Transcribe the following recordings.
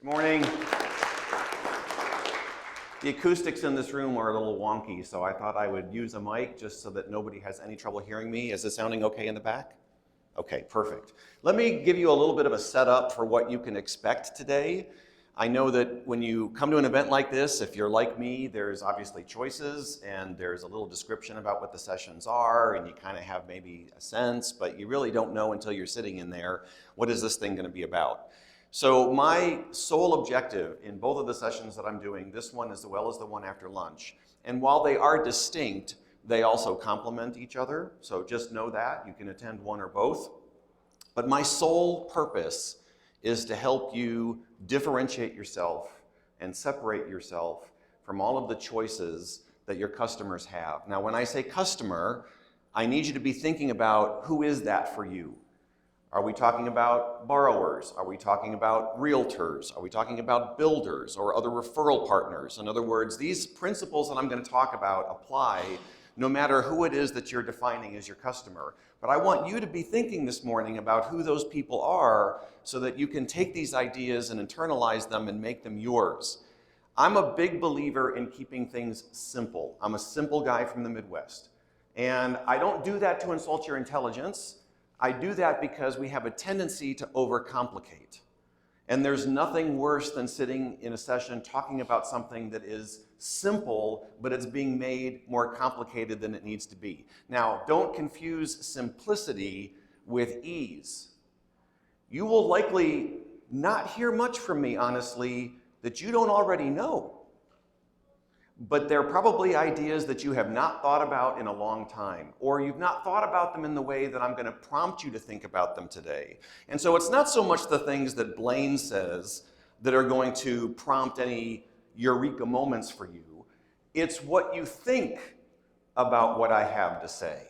Good morning. The acoustics in this room are a little wonky, so I thought I would use a mic just so that nobody has any trouble hearing me. Is it sounding okay in the back? Okay, perfect. Let me give you a little bit of a setup for what you can expect today. I know that when you come to an event like this, if you're like me, there's obviously choices and there's a little description about what the sessions are, and you kind of have maybe a sense, but you really don't know until you're sitting in there, what is this thing going to be about? So my sole objective in both of the sessions that I'm doing, this one as well as the one after lunch, and while they are distinct, they also complement each other. So just know that. You can attend one or both. But my sole purpose is to help you differentiate yourself and separate yourself from all of the choices that your customers have. Now, when I say customer, I need you to be thinking about who is that for you? Are we talking about borrowers? Are we talking about realtors? Are we talking about builders or other referral partners? In other words, these principles that I'm going to talk about apply no matter who it is that you're defining as your customer. But I want you to be thinking this morning about who those people are so that you can take these ideas and internalize them and make them yours. I'm a big believer in keeping things simple. I'm a simple guy from the Midwest. And I don't do that to insult your intelligence. I do that because we have a tendency to overcomplicate. And there's nothing worse than sitting in a session talking about something that is simple, but it's being made more complicated than it needs to be. Now, don't confuse simplicity with ease. You will likely not hear much from me, honestly, that you don't already know. But they're probably ideas that you have not thought about in a long time, or you've not thought about them in the way that I'm going to prompt you to think about them today. And so it's not so much the things that Blaine says that are going to prompt any eureka moments for you. It's what you think about what I have to say.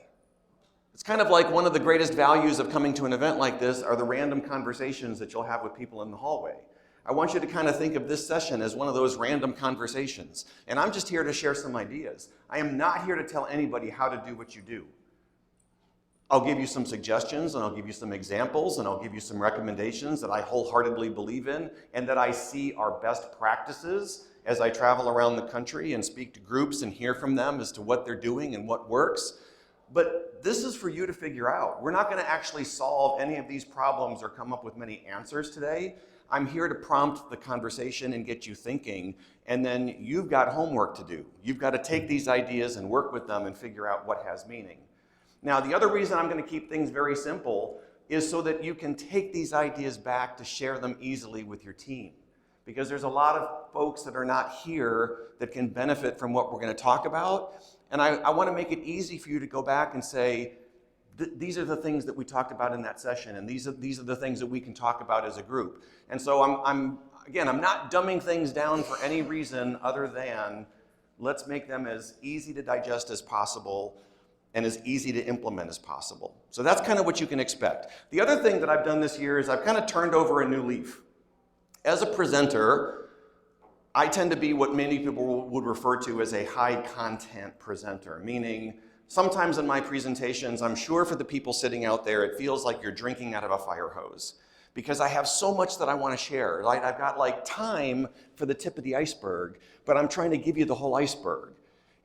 It's kind of like one of the greatest values of coming to an event like this are the random conversations that you'll have with people in the hallway. I want you to kind of think of this session as one of those random conversations. And I'm just here to share some ideas. I am not here to tell anybody how to do what you do. I'll give you some suggestions, and I'll give you some examples, and I'll give you some recommendations that I wholeheartedly believe in and that I see are best practices as I travel around the country and speak to groups and hear from them as to what they're doing and what works. But this is for you to figure out. We're not going to actually solve any of these problems or come up with many answers today. I'm here to prompt the conversation and get you thinking, and then you've got homework to do. You've got to take these ideas and work with them and figure out what has meaning. Now, the other reason I'm going to keep things very simple is so that you can take these ideas back to share them easily with your team. Because there's a lot of folks that are not here that can benefit from what we're going to talk about, and I want to make it easy for you to go back and say, these are the things that we talked about in that session, and these are the things that we can talk about as a group. And so I'm not dumbing things down for any reason other than let's make them as easy to digest as possible and as easy to implement as possible. So that's kind of what you can expect. The other thing that I've done this year is I've kind of turned over a new leaf. As a presenter, I tend to be what many people would refer to as a high content presenter, meaning sometimes in my presentations, I'm sure for the people sitting out there, it feels like you're drinking out of a fire hose because I have so much that I want to share. Like I've got like time for the tip of the iceberg, but I'm trying to give you the whole iceberg.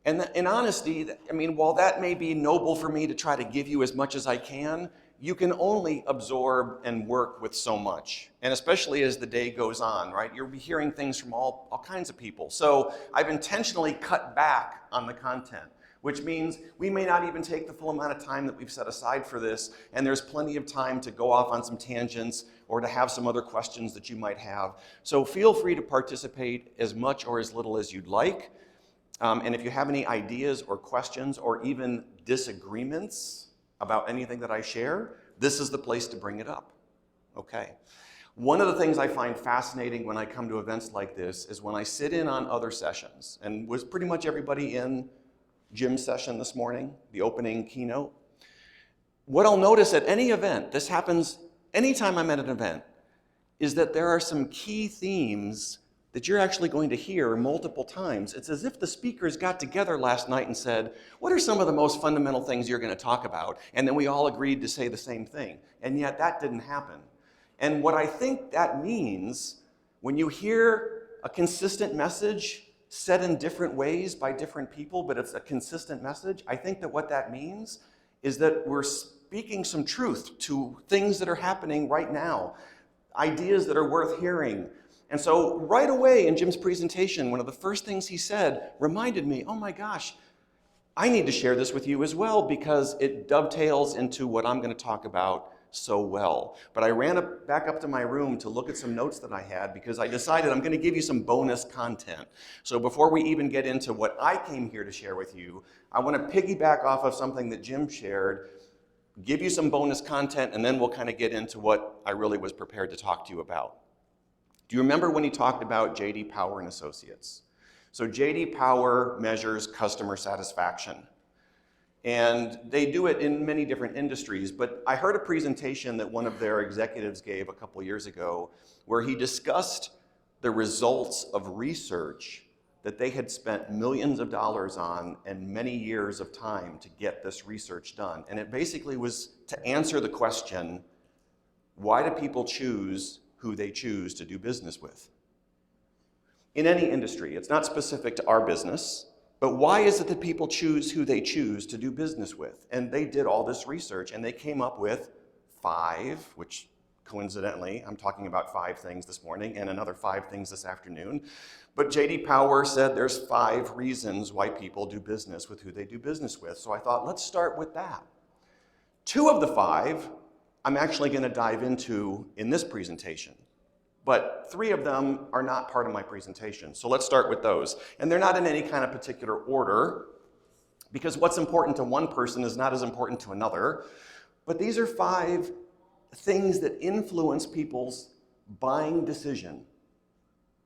And in honesty, I mean, while that may be noble for me to try to give you as much as I can, you can only absorb and work with so much. And especially as the day goes on, right? You'll be hearing things from all kinds of people. So I've intentionally cut back on the content, which means we may not even take the full amount of time that we've set aside for this, and there's plenty of time to go off on some tangents or to have some other questions that you might have. So feel free to participate as much or as little as you'd like. And if you have any ideas or questions or even disagreements about anything that I share, this is the place to bring it up. Okay. One of the things I find fascinating when I come to events like this is when I sit in on other sessions, and was pretty much everybody in Jim's session this morning, the opening keynote. What I'll notice at any event, this happens anytime I'm at an event, is that there are some key themes that you're actually going to hear multiple times. It's as if the speakers got together last night and said, what are some of the most fundamental things you're going to talk about? And then we all agreed to say the same thing. And yet that didn't happen. And what I think that means When you hear a consistent message said in different ways by different people, but it's a consistent message, I think that what that means is that we're speaking some truth to things that are happening right now, ideas that are worth hearing. And so right away in Jim's presentation, one of the first things he said reminded me, oh my gosh, I need to share this with you as well because it dovetails into what I'm going to talk about so well. But I ran back up to my room to look at some notes that I had because I decided I'm going to give you some bonus content. So before we even get into what I came here to share with you, I want to piggyback off of something that Jim shared, give you some bonus content, and then we'll kind of get into what I really was prepared to talk to you about. Do you remember when he talked about J.D. Power and Associates? So J.D. Power measures customer satisfaction. And they do it in many different industries, but I heard a presentation that one of their executives gave a couple years ago where he discussed the results of research that they had spent millions of dollars on and many years of time to get this research done. And it basically was to answer the question, why do people choose who they choose to do business with? In any industry, it's not specific to our business, but why is it that people choose who they choose to do business with? And they did all this research and they came up with 5, which coincidentally, I'm talking about 5 things this morning and another 5 things this afternoon. But J.D. Power said there's 5 reasons why people do business with who they do business with. So I thought, let's start with that. 2 of the 5, I'm actually going to dive into in this presentation. But 3 of them are not part of my presentation. So let's start with those. And they're not in any kind of particular order, because what's important to one person is not as important to another. But these are 5 things that influence people's buying decision.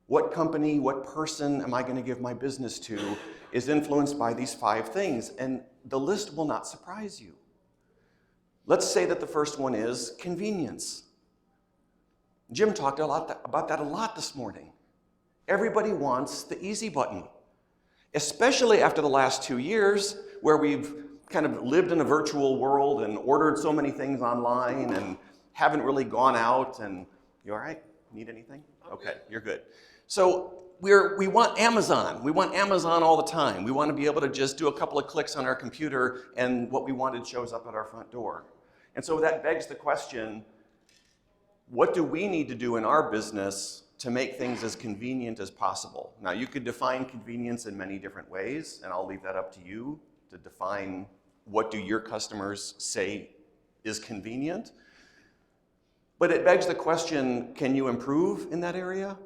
What company, what person am I going to give my business to is influenced by these 5 things. And the list will not surprise you. Let's say that the first one is convenience. Jim talked about that a lot this morning. Everybody wants the easy button, especially after the last 2 years where we've kind of lived in a virtual world and ordered so many things online and haven't really gone out. And you all right? Need anything? Okay, you're good. So we want Amazon. We want Amazon all the time. We want to be able to just do a couple of clicks on our computer and what we wanted shows up at our front door. And so that begs the question, what do we need to do in our business to make things as convenient as possible? Now, you could define convenience in many different ways, and I'll leave that up to you to define what do your customers say is convenient. But it begs the question, can you improve in that area?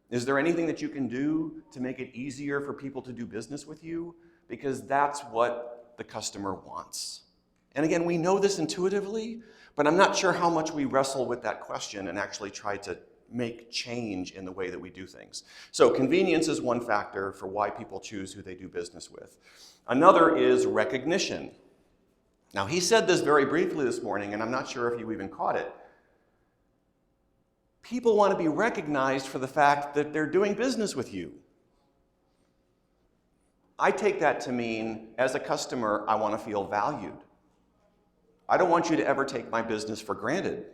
Is there anything that you can do to make it easier for people to do business with you? Because that's what the customer wants. And again, we know this intuitively, but I'm not sure how much we wrestle with that question and actually try to make change in the way that we do things. So convenience is one factor for why people choose who they do business with. Another is recognition. Now, he said this very briefly this morning, and I'm not sure if you even caught it. People want to be recognized for the fact that they're doing business with you. I take that to mean, as a customer, I want to feel valued. I don't want you to ever take my business for granted.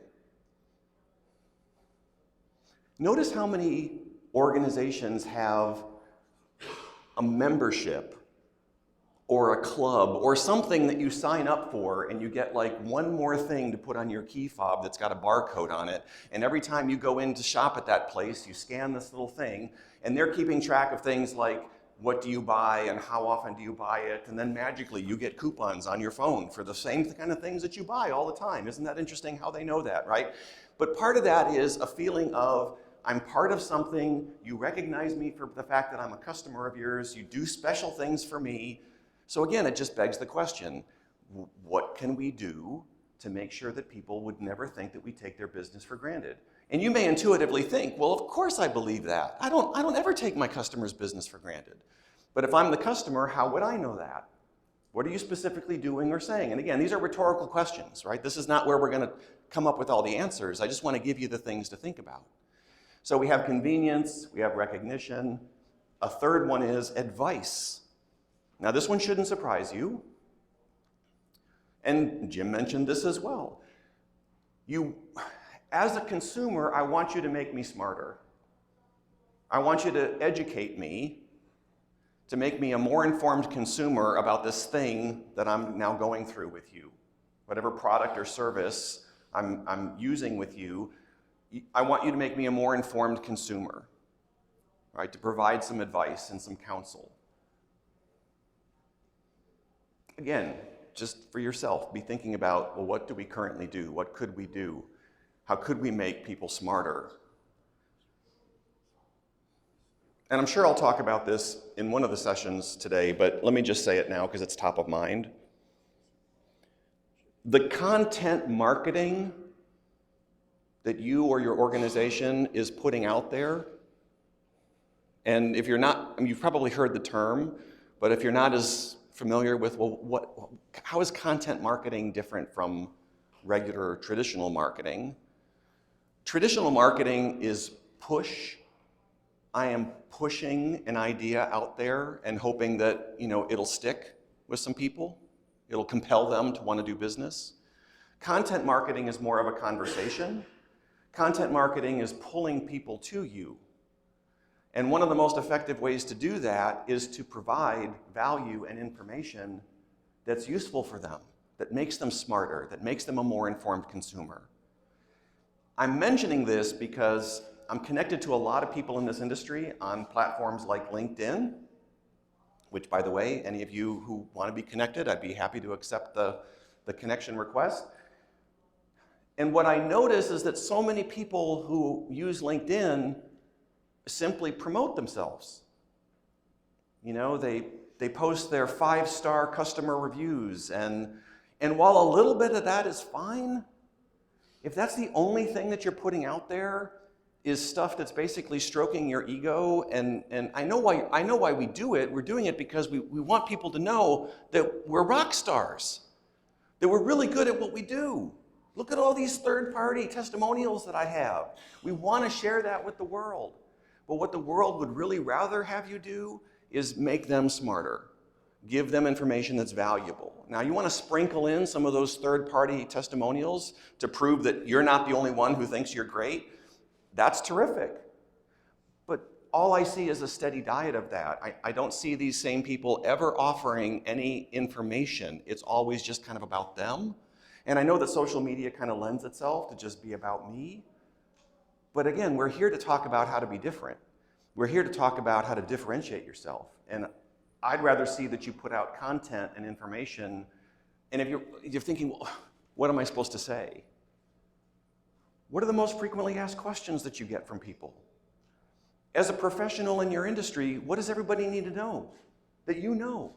Notice how many organizations have a membership or a club or something that you sign up for and you get like one more thing to put on your key fob that's got a barcode on it. And every time you go in to shop at that place, you scan this little thing and they're keeping track of things like what do you buy and how often do you buy it? And then magically you get coupons on your phone for the same kind of things that you buy all the time. Isn't that interesting how they know that, right? But part of that is a feeling of I'm part of something, you recognize me for the fact that I'm a customer of yours, you do special things for me. So again, it just begs the question, what can we do to make sure that people would never think that we take their business for granted? And you may intuitively think, well, of course I believe that. I don't ever take my customer's business for granted. But if I'm the customer, how would I know that? What are you specifically doing or saying? And again, these are rhetorical questions, right? This is not where we're going to come up with all the answers. I just want to give you the things to think about. So we have convenience, we have recognition. A third one is advice. Now this one shouldn't surprise you. And Jim mentioned this as well. As a consumer, I want you to make me smarter. I want you to educate me to make me a more informed consumer about this thing that I'm now going through with you. Whatever product or service I'm using with you, I want you to make me a more informed consumer, right? To provide some advice and some counsel. Again, just for yourself, be thinking about, well, what do we currently do? What could we do? How could we make people smarter? And I'm sure I'll talk about this in one of the sessions today, but let me just say it now because it's top of mind. The content marketing that you or your organization is putting out there, and if you're not, I mean, you've probably heard the term, but if you're not as familiar with, well, how is content marketing different from regular traditional marketing? Traditional marketing is push. I am pushing an idea out there and hoping that, it'll stick with some people. It'll compel them to want to do business. Content marketing is more of a conversation. Content marketing is pulling people to you. And one of the most effective ways to do that is to provide value and information that's useful for them, that makes them smarter, that makes them a more informed consumer. I'm mentioning this because I'm connected to a lot of people in this industry on platforms like LinkedIn, which, by the way, any of you who want to be connected, I'd be happy to accept the connection request. And what I notice is that so many people who use LinkedIn simply promote themselves. They post their 5-star customer reviews, and while a little bit of that is fine, if that's the only thing that you're putting out there is stuff that's basically stroking your ego, and I know why we do it. We're doing it because we want people to know that we're rock stars, that we're really good at what we do. Look at all these third-party testimonials that I have. We want to share that with the world. But what the world would really rather have you do is make them smarter. Give them information that's valuable. Now, you want to sprinkle in some of those third-party testimonials to prove that you're not the only one who thinks you're great. That's terrific. But all I see is a steady diet of that. I don't see these same people ever offering any information. It's always just kind of about them. And I know that social media kind of lends itself to just be about me. But again, we're here to talk about how to be different. We're here to talk about how to differentiate yourself. And I'd rather see that you put out content and information. And if you're thinking, well, what am I supposed to say? What are the most frequently asked questions that you get from people? As a professional in your industry, what does everybody need to know that you know?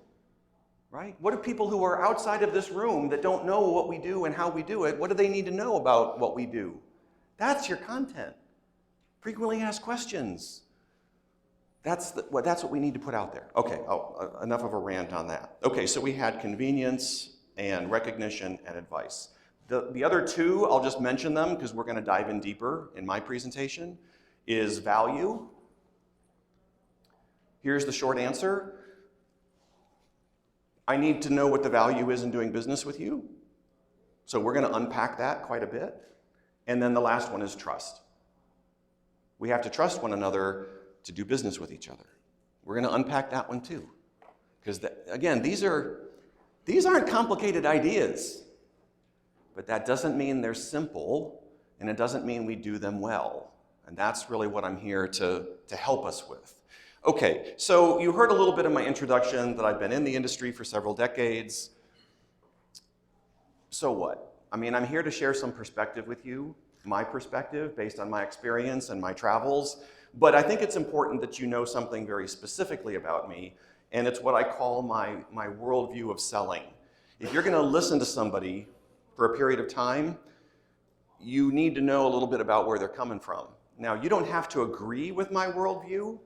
Right? What do people who are outside of this room that don't know what we do and how we do it, what do they need to know about what we do? That's your content. Frequently asked questions. That's what we need to put out there. Okay, enough of a rant on that. Okay, so we had convenience and recognition and advice. The other two, I'll just mention them because we're going to dive in deeper in my presentation, is value. Here's the short answer. I need to know what the value is in doing business with you. So we're going to unpack that quite a bit. And then the last one is trust. We have to trust one another to do business with each other. We're going to unpack that one too. Because again, these aren't complicated ideas. But that doesn't mean they're simple, and it doesn't mean we do them well. And that's really what I'm here to help us with. Okay, so you heard a little bit of my introduction that I've been in the industry for several decades. So what? I mean, I'm here to share some perspective with you, my perspective based on my experience and my travels, but I think it's important that you know something very specifically about me, and it's what I call my worldview of selling. If you're gonna listen to somebody for a period of time, you need to know a little bit about where they're coming from. Now, you don't have to agree with my worldview,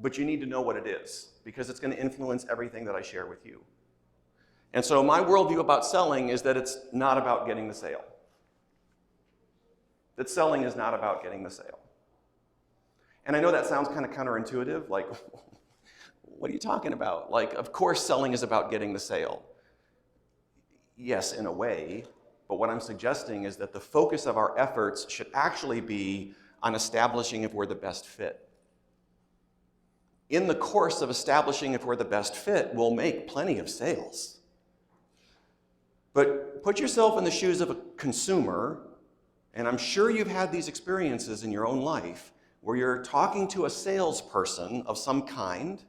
but you need to know what it is, because it's going to influence everything that I share with you. And so my worldview about selling is that it's not about getting the sale. That selling is not about getting the sale. And I know that sounds kind of counterintuitive, like, what are you talking about? Like, of course selling is about getting the sale. Yes, in a way, but what I'm suggesting is that the focus of our efforts should actually be on establishing if we're the best fit in the course of establishing if we're the best fit, we'll make plenty of sales. But put yourself in the shoes of a consumer, and I'm sure you've had these experiences in your own life where you're talking to a salesperson of some kind,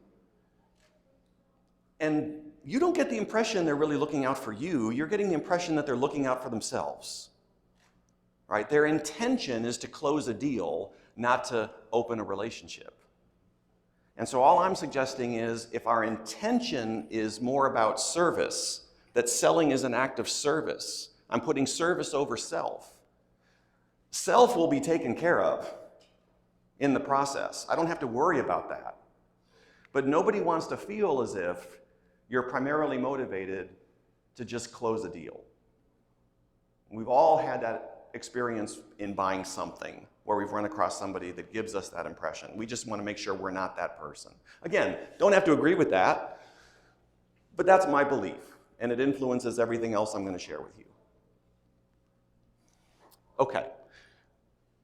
and you don't get the impression they're really looking out for you. You're getting the impression that they're looking out for themselves. Right? Their intention is to close a deal, not to open a relationship. And so all I'm suggesting is if our intention is more about service, that selling is an act of service. I'm putting service over self. Self will be taken care of in the process. I don't have to worry about that. But nobody wants to feel as if you're primarily motivated to just close a deal. We've all had that experience in buying something where we've run across somebody that gives us that impression. We just want to make sure we're not that person. Again, don't have to agree with that, but that's my belief. And it influences everything else I'm going to share with you. Okay,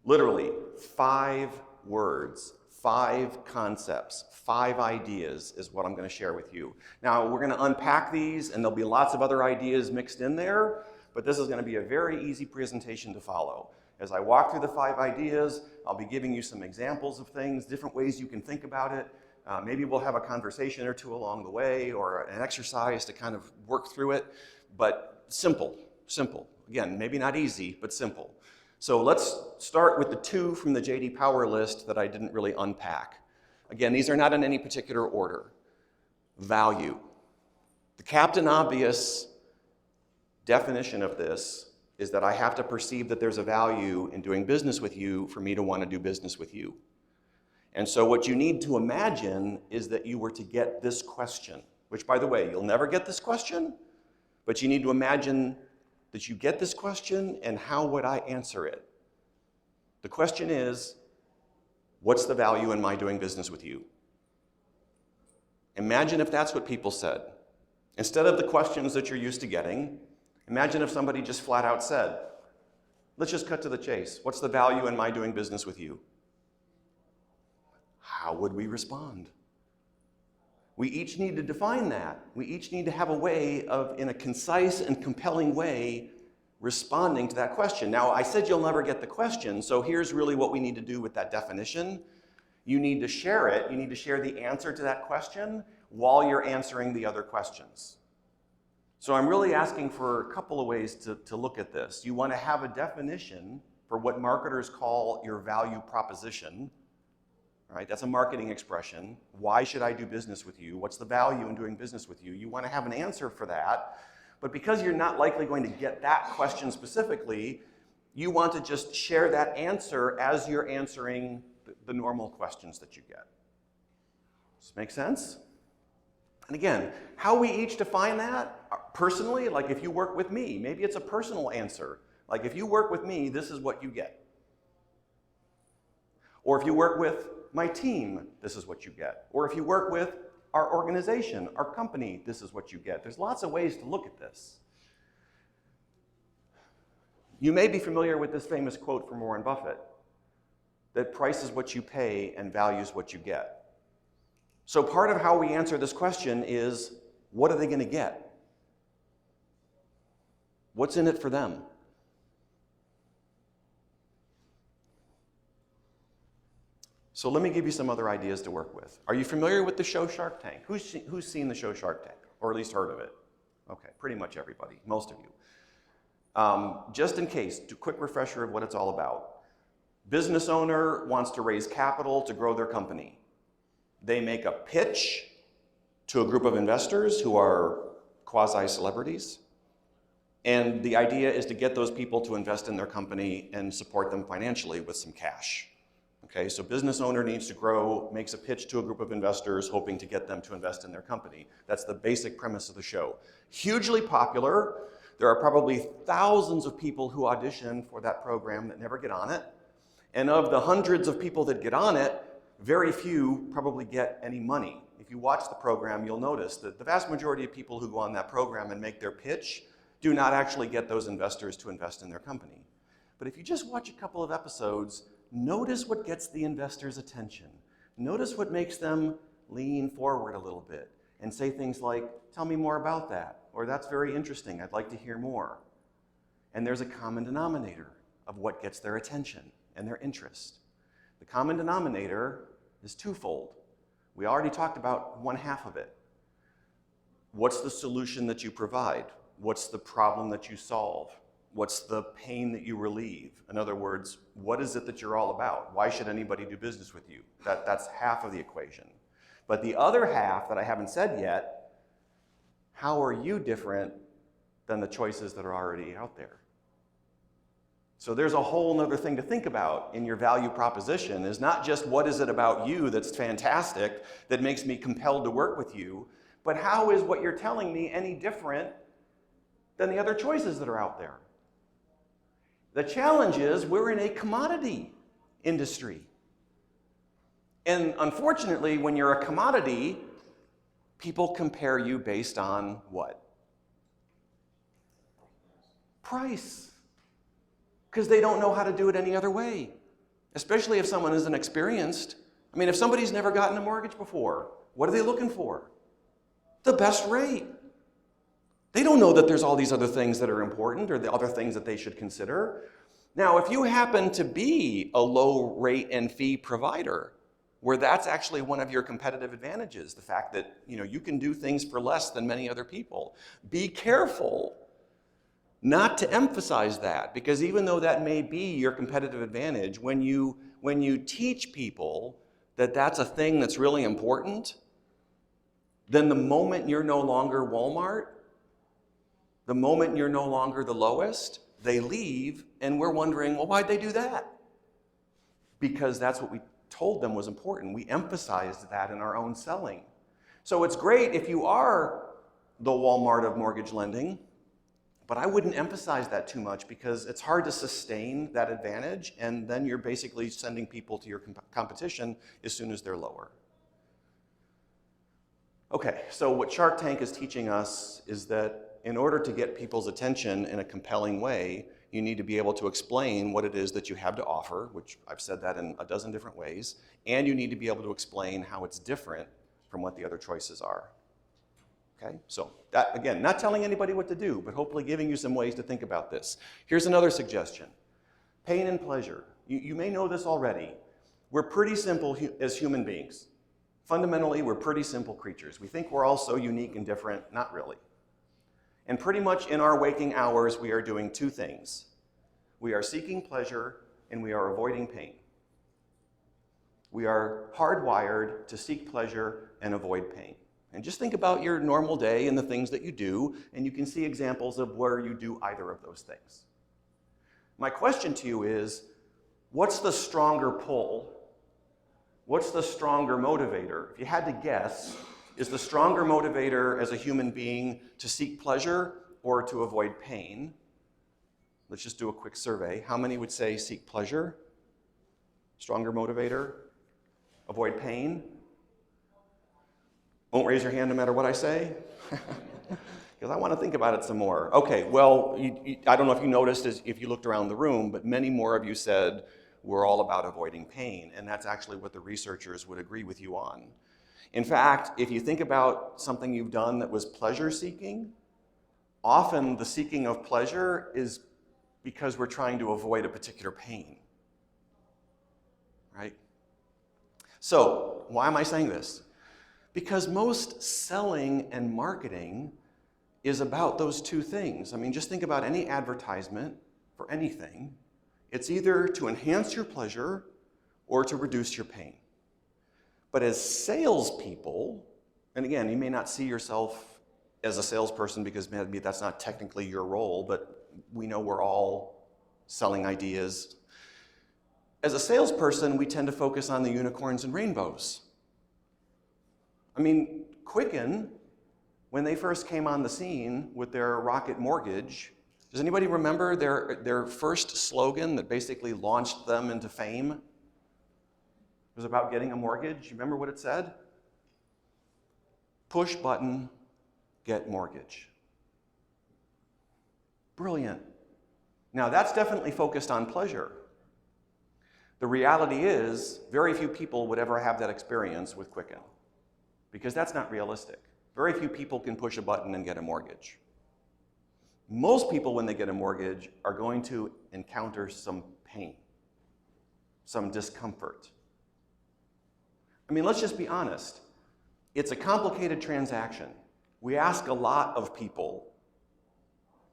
literally 5 words, 5 concepts, 5 ideas is what I'm going to share with you. Now, we're going to unpack these, and there'll be lots of other ideas mixed in there, but this is going to be a very easy presentation to follow. As I walk through the 5 ideas, I'll be giving you some examples of things, different ways you can think about it. Maybe we'll have a conversation or two along the way or an exercise to kind of work through it, but simple. Again, maybe not easy, but simple. So let's start with the 2 from the J.D. Power list that I didn't really unpack. Again, these are not in any particular order. Value. The Captain Obvious definition of this is that I have to perceive that there's a value in doing business with you for me to want to do business with you. And so what you need to imagine is that you were to get this question, which, by the way, you'll never get this question, but you need to imagine that you get this question and how would I answer it? The question is, what's the value in my doing business with you? Imagine if that's what people said. Instead of the questions that you're used to getting, imagine if somebody just flat out said, let's just cut to the chase. What's the value in my doing business with you? How would we respond? We each need to define that. We each need to have a way of, in a concise and compelling way, responding to that question. Now, I said you'll never get the question, so here's really what we need to do with that definition. You need to share it. You need to share the answer to that question while you're answering the other questions. So I'm really asking for a couple of ways to look at this. You want to have a definition for what marketers call your value proposition. Right? That's a marketing expression. Why should I do business with you? What's the value in doing business with you? You want to have an answer for that, but because you're not likely going to get that question specifically, you want to just share that answer as you're answering the normal questions that you get. Does this make sense? And again, how we each define that personally, like if you work with me, maybe it's a personal answer. Like if you work with me, this is what you get. Or if you work with my team, this is what you get. Or if you work with our organization, our company, this is what you get. There's lots of ways to look at this. You may be familiar with this famous quote from Warren Buffett, that price is what you pay and value is what you get. So part of how we answer this question is, what are they going to get? What's in it for them? So let me give you some other ideas to work with. Are you familiar with the show Shark Tank? Who's seen the show Shark Tank, or at least heard of it? Okay, pretty much everybody, most of you. Just in case, a quick refresher of what it's all about. Business owner wants to raise capital to grow their company. They make a pitch to a group of investors who are quasi-celebrities, and the idea is to get those people to invest in their company and support them financially with some cash. Okay, so business owner needs to grow, makes a pitch to a group of investors, hoping to get them to invest in their company. That's the basic premise of the show. Hugely popular. There are probably thousands of people who audition for that program that never get on it. And of the hundreds of people that get on it, very few probably get any money. If you watch the program, you'll notice that the vast majority of people who go on that program and make their pitch do not actually get those investors to invest in their company. But if you just watch a couple of episodes, notice what gets the investors' attention. Notice what makes them lean forward a little bit and say things like, tell me more about that, or that's very interesting, I'd like to hear more. And there's a common denominator of what gets their attention and their interest. The common denominator is twofold. We already talked about one half of it. What's the solution that you provide? What's the problem that you solve? What's the pain that you relieve? In other words, what is it that you're all about? Why should anybody do business with you? That's half of the equation. But the other half that I haven't said yet, how are you different than the choices that are already out there? So there's a whole other thing to think about in your value proposition, is not just what is it about you that's fantastic, that makes me compelled to work with you, but how is what you're telling me any different than the other choices that are out there? The challenge is we're in a commodity industry. And unfortunately, when you're a commodity, people compare you based on what? Price. Because they don't know how to do it any other way, especially if someone isn't experienced. I mean, if somebody's never gotten a mortgage before, what are they looking for? The best rate. They don't know that there's all these other things that are important or the other things that they should consider. Now, if you happen to be a low rate and fee provider, where that's actually one of your competitive advantages, the fact that you can do things for less than many other people, be careful not to emphasize that, because even though that may be your competitive advantage, when you teach people that that's a thing that's really important, then the moment you're no longer Walmart, the moment you're no longer the lowest, they leave, and we're wondering, well, why'd they do that? Because that's what we told them was important. We emphasized that in our own selling. So it's great if you are the Walmart of mortgage lending, but I wouldn't emphasize that too much, because it's hard to sustain that advantage, and then you're basically sending people to your competition as soon as they're lower. Okay, so what Shark Tank is teaching us is that in order to get people's attention in a compelling way, you need to be able to explain what it is that you have to offer, which I've said that in a dozen different ways, and you need to be able to explain how it's different from what the other choices are. Okay, so that, again, not telling anybody what to do, but hopefully giving you some ways to think about this. Here's another suggestion. Pain and pleasure. You may know this already. We're pretty simple as human beings. Fundamentally, we're pretty simple creatures. We think we're all so unique and different. Not really. And pretty much in our waking hours, we are doing two things. We are seeking pleasure, and we are avoiding pain. We are hardwired to seek pleasure and avoid pain. And just think about your normal day and the things that you do, and you can see examples of where you do either of those things. My question to you is, what's the stronger pull? What's the stronger motivator? If you had to guess, is the stronger motivator as a human being to seek pleasure or to avoid pain? Let's just do a quick survey. How many would say seek pleasure? Stronger motivator? Avoid pain? Won't raise your hand no matter what I say? Because I want to think about it some more. Okay, well, I don't know if you noticed if you looked around the room, but many more of you said we're all about avoiding pain, and that's actually what the researchers would agree with you on. In fact, if you think about something you've done that was pleasure-seeking, often the seeking of pleasure is because we're trying to avoid a particular pain, right? So, why am I saying this? Because most selling and marketing is about those two things. I mean, just think about any advertisement for anything. It's either to enhance your pleasure or to reduce your pain. But as salespeople, and again, you may not see yourself as a salesperson because maybe that's not technically your role, but we know we're all selling ideas. As a salesperson, we tend to focus on the unicorns and rainbows. I mean, Quicken, when they first came on the scene with their Rocket Mortgage, does anybody remember their first slogan that basically launched them into fame? It was about getting a mortgage. You remember what it said? Push button, get mortgage. Brilliant. Now, that's definitely focused on pleasure. The reality is, very few people would ever have that experience with Quicken. because that's not realistic. Very few people can push a button and get a mortgage. Most people, when they get a mortgage, are going to encounter some pain, some discomfort. I mean, let's just be honest. It's a complicated transaction. We ask a lot of people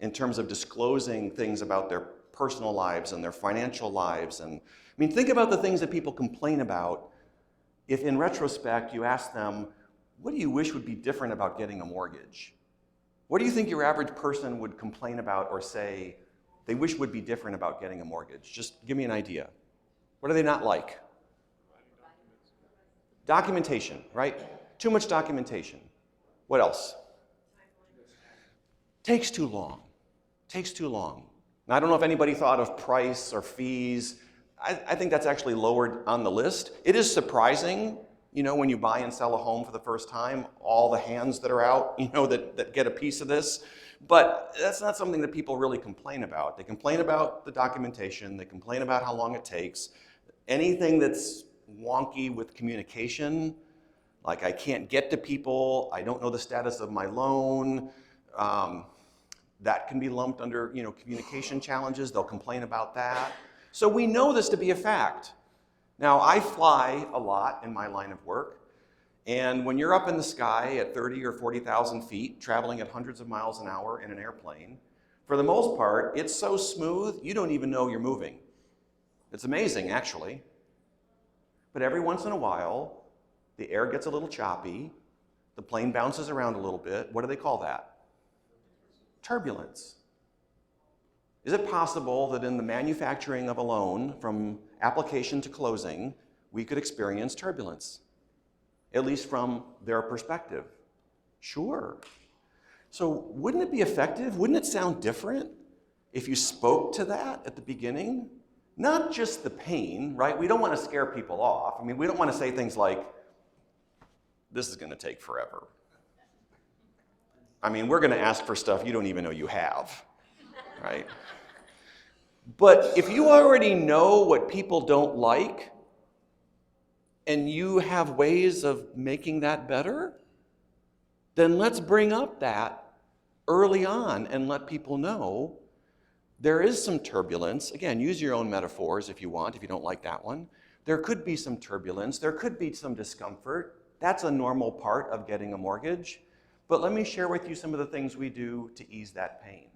in terms of disclosing things about their personal lives and their financial lives. And I mean, think about the things that people complain about if in retrospect you ask them, what do you wish would be different about getting a mortgage? What do you think your average person would complain about or say they wish would be different about getting a mortgage? Just give me an idea. What do they not like? Documentation, right? Too much documentation. What else? Takes too long. Takes too long. Now, I don't know if anybody thought of price or fees. I think that's actually lowered on the list. It is surprising, you know, when you buy and sell a home for the first time, all the hands that are out, you know, that get a piece of this. But that's not something that people really complain about. They complain about the documentation. They complain about how long it takes. Anything that's wonky with communication, like I can't get to people, I don't know the status of my loan, that can be lumped under, you know, communication challenges. They'll complain about that. So we know this to be a fact. Now, I fly a lot in my line of work, and when you're up in the sky at 30 or 40,000 feet, traveling at hundreds of miles an hour in an airplane, for the most part, it's so smooth, you don't even know you're moving. It's amazing, actually. But every once in a while, the air gets a little choppy, the plane bounces around a little bit. What do they call that? Turbulence. Is it possible that in the manufacturing of a loan, from application to closing, we could experience turbulence? At least from their perspective. Sure. So wouldn't it be effective? Wouldn't it sound different if you spoke to that at the beginning? Not just the pain, right? We don't want to scare people off. I mean, we don't want to say things like, this is going to take forever. I mean, we're going to ask for stuff you don't even know you have, right? But if you already know what people don't like, and you have ways of making that better, then let's bring up that early on and let people know there is some turbulence. Again, use your own metaphors if you want, if you don't like that one. There could be some turbulence. There could be some discomfort. That's a normal part of getting a mortgage. But let me share with you some of the things we do to ease that pain.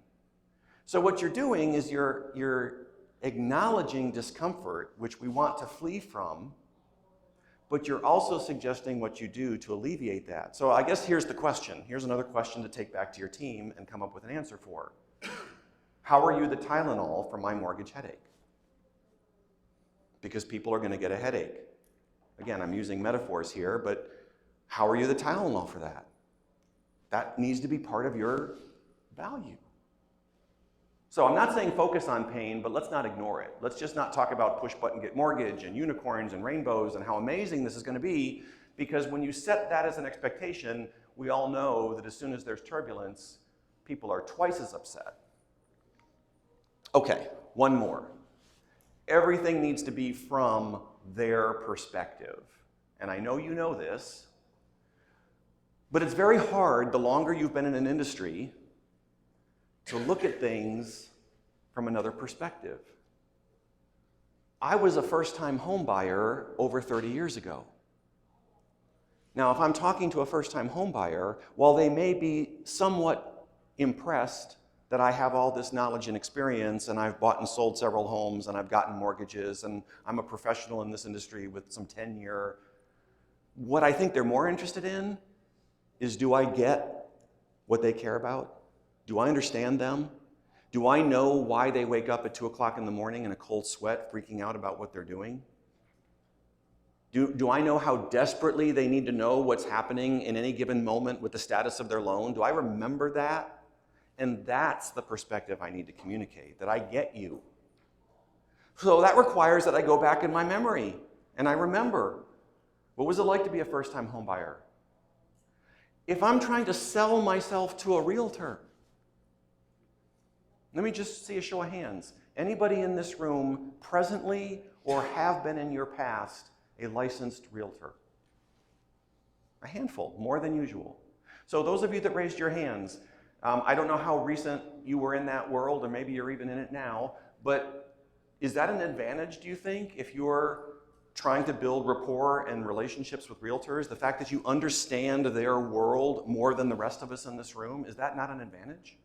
So what you're doing is you're acknowledging discomfort, which we want to flee from, but you're also suggesting what you do to alleviate that. So I guess here's the question. Here's another question to take back to your team and come up with an answer for. How are you the Tylenol for my mortgage headache? Because people are going to get a headache. Again, I'm using metaphors here, but how are you the Tylenol for that? That needs to be part of your value. So I'm not saying focus on pain, but let's not ignore it. Let's just not talk about push button get mortgage and unicorns and rainbows and how amazing this is going to be, because when you set that as an expectation, we all know that as soon as there's turbulence, people are twice as upset. Okay, one more. Everything needs to be from their perspective. And I know you know this, but it's very hard the longer you've been in an industry to look at things from another perspective. I was a first-time home buyer over 30 years ago. Now, if I'm talking to a first-time home buyer, while they may be somewhat impressed that I have all this knowledge and experience, and I've bought and sold several homes, and I've gotten mortgages, and I'm a professional in this industry with some tenure, what I think they're more interested in is, do I get what they care about? Do I understand them? Do I know why they wake up at 2 o'clock in the morning in a cold sweat, freaking out about what they're doing? Do I know how desperately they need to know what's happening in any given moment with the status of their loan? Do I remember that? And that's the perspective I need to communicate, that I get you. So that requires that I go back in my memory and I remember, what was it like to be a first-time home buyer? If I'm trying to sell myself to a realtor, let me just see a show of hands. Anybody in this room presently or have been in your past a licensed realtor? A handful, more than usual. So those of you that raised your hands, I don't know how recent you were in that world, or maybe you're even in it now, but is that an advantage, do you think, if you're trying to build rapport and relationships with realtors? The fact that you understand their world more than the rest of us in this room, is that not an advantage?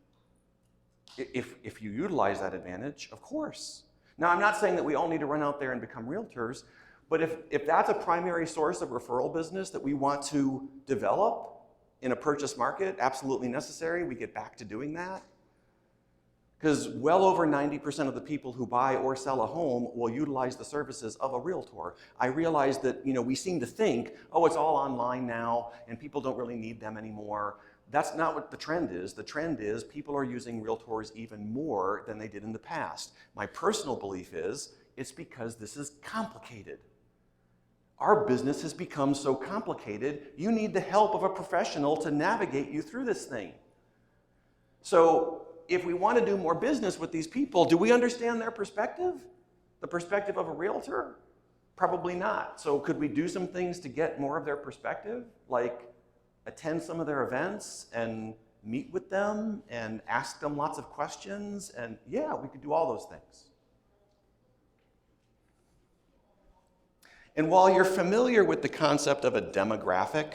If you utilize that advantage, of course. Now, I'm not saying that we all need to run out there and become realtors, but if that's a primary source of referral business that we want to develop in a purchase market, absolutely necessary, we get back to doing that. Because well over 90% of the people who buy or sell a home will utilize the services of a realtor. I realize that we seem to think, oh, it's all online now and people don't really need them anymore. That's not what the trend is. The trend is people are using realtors even more than they did in the past. My personal belief is it's because this is complicated. Our business has become so complicated, you need the help of a professional to navigate you through this thing. So if we want to do more business with these people, do we understand their perspective? The perspective of a realtor? Probably not. So could we do some things to get more of their perspective? Like attend some of their events and meet with them and ask them lots of questions? And yeah, we could do all those things. And while you're familiar with the concept of a demographic,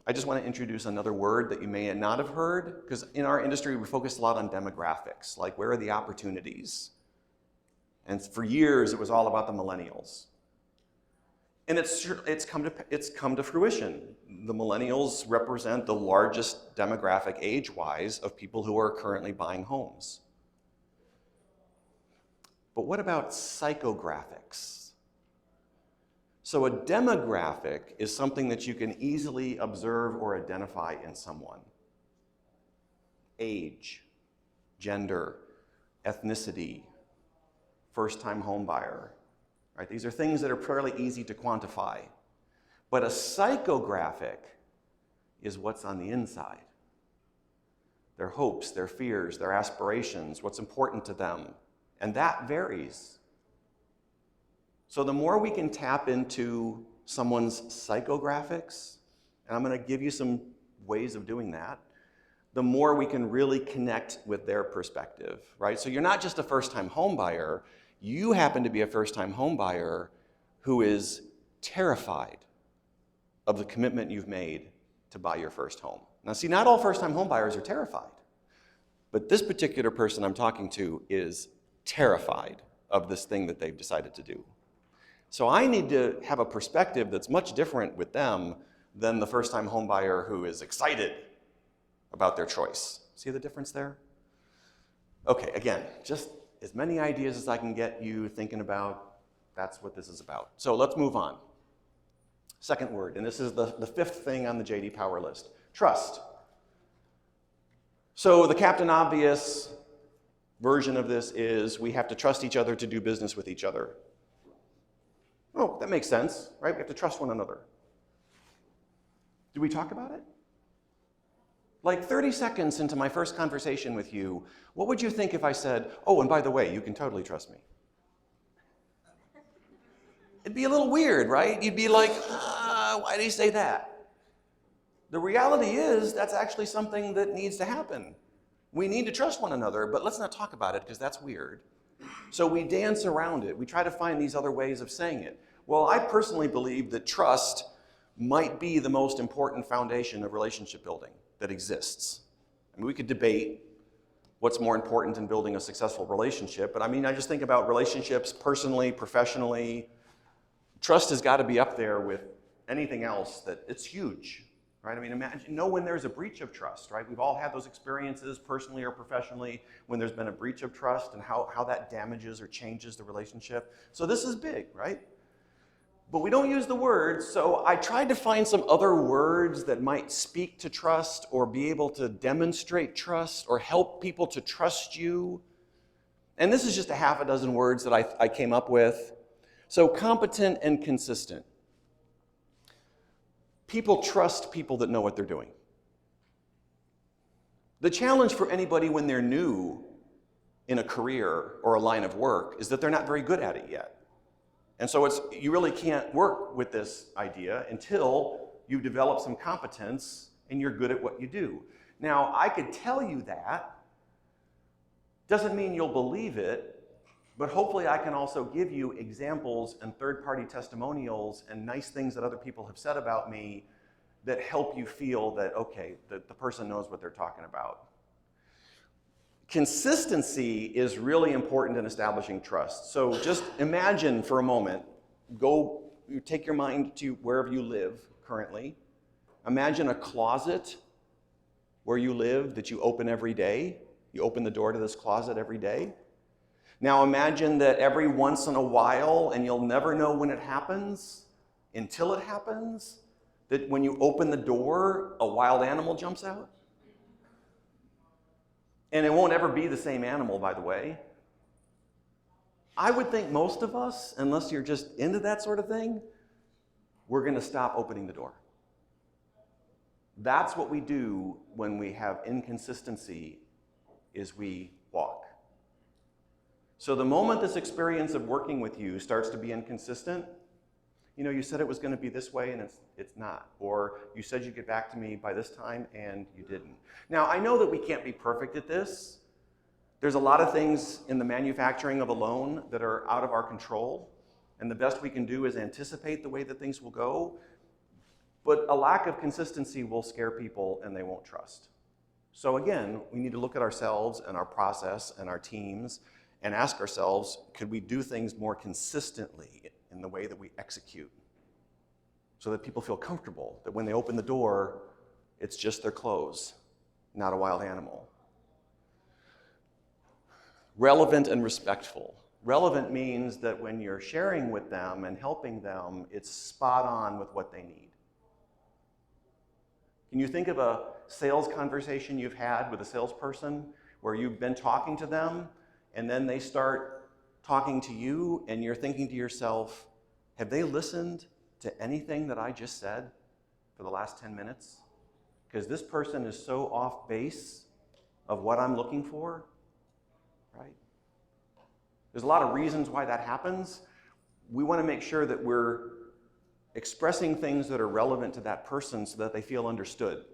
I just want to introduce another word that you may not have heard, because in our industry, we focus a lot on demographics, like where are the opportunities? And for years, it was all about the millennials. And it's come to fruition. The millennials represent the largest demographic age-wise of people who are currently buying homes. But what about psychographics? So a demographic is something that you can easily observe or identify in someone. Age, gender, ethnicity, first-time home buyer. Right? These are things that are fairly easy to quantify. But a psychographic is what's on the inside. Their hopes, their fears, their aspirations, what's important to them. And that varies. So the more we can tap into someone's psychographics, and I'm going to give you some ways of doing that, the more we can really connect with their perspective, right? So you're not just a first-time home buyer, you happen to be a first-time home buyer who is terrified of the commitment you've made to buy your first home. Now see, not all first-time home buyers are terrified, but this particular person I'm talking to is terrified of this thing that they've decided to do. So I need to have a perspective that's much different with them than the first-time home buyer who is excited about their choice. See the difference there? Okay, again, just as many ideas as I can get you thinking about, that's what this is about. So let's move on. Second word, and this is the fifth thing on the J.D. Power list, trust. So the Captain Obvious version of this is we have to trust each other to do business with each other. Oh, that makes sense, right? We have to trust one another. Do we talk about it? Like 30 seconds into my first conversation with you, what would you think if I said, oh, and by the way, you can totally trust me? It'd be a little weird, right? You'd be like, why did he say that? The reality is that's actually something that needs to happen. We need to trust one another, but let's not talk about it because that's weird. So we dance around it. We try to find these other ways of saying it. Well, I personally believe that trust might be the most important foundation of relationship building that exists. I mean, we could debate what's more important in building a successful relationship, but I mean, I just think about relationships personally, professionally. Trust has got to be up there with anything else that it's huge. Right? I mean, know when there's a breach of trust, right? We've all had those experiences personally or professionally when there's been a breach of trust and how that damages or changes the relationship. So this is big, right? But we don't use the words, so I tried to find some other words that might speak to trust or be able to demonstrate trust or help people to trust you. And this is just a half a dozen words that I came up with. So competent and consistent. People trust people that know what they're doing. The challenge for anybody when they're new in a career or a line of work is that they're not very good at it yet. And so you really can't work with this idea until you develop some competence and you're good at what you do. Now, I could tell you that. Doesn't mean you'll believe it, but hopefully I can also give you examples and third-party testimonials and nice things that other people have said about me that help you feel that, okay, the person knows what they're talking about. Consistency is really important in establishing trust. So just imagine for a moment, you take your mind to wherever you live currently. Imagine a closet where you live that you open every day. You open the door to this closet every day. Now imagine that every once in a while, and you'll never know when it happens until it happens, that when you open the door, a wild animal jumps out. And it won't ever be the same animal, by the way. I would think most of us, unless you're just into that sort of thing, we're going to stop opening the door. That's what we do when we have inconsistency, is we walk. So the moment this experience of working with you starts to be inconsistent, you said it was going to be this way and it's not. Or you said you'd get back to me by this time and you didn't. Now, I know that we can't be perfect at this. There's a lot of things in the manufacturing of a loan that are out of our control, and the best we can do is anticipate the way that things will go. But a lack of consistency will scare people and they won't trust. So again, we need to look at ourselves and our process and our teams and ask ourselves, could we do things more consistently in the way that we execute so that people feel comfortable that when they open the door, it's just their clothes, not a wild animal. Relevant and respectful. Relevant means that when you're sharing with them and helping them, it's spot on with what they need. Can you think of a sales conversation you've had with a salesperson where you've been talking to them and then they start talking to you and you're thinking to yourself, have they listened to anything that I just said for the last 10 minutes? Because this person is so off base of what I'm looking for, right? There's a lot of reasons why that happens. We want to make sure that we're expressing things that are relevant to that person so that they feel understood.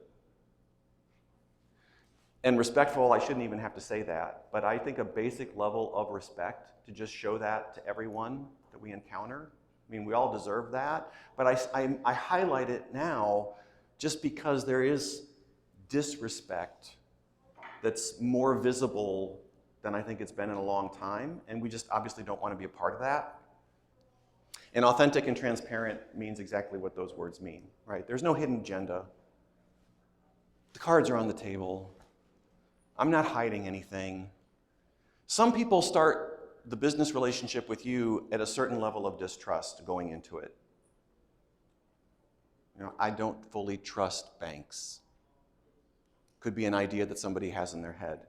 And respectful, I shouldn't even have to say that, but I think a basic level of respect to just show that to everyone that we encounter. I mean, we all deserve that, but I highlight it now just because there is disrespect that's more visible than I think it's been in a long time, and we just obviously don't want to be a part of that. And authentic and transparent means exactly what those words mean, right? There's no hidden agenda. The cards are on the table. I'm not hiding anything. Some people start the business relationship with you at a certain level of distrust going into it. I don't fully trust banks. Could be an idea that somebody has in their head.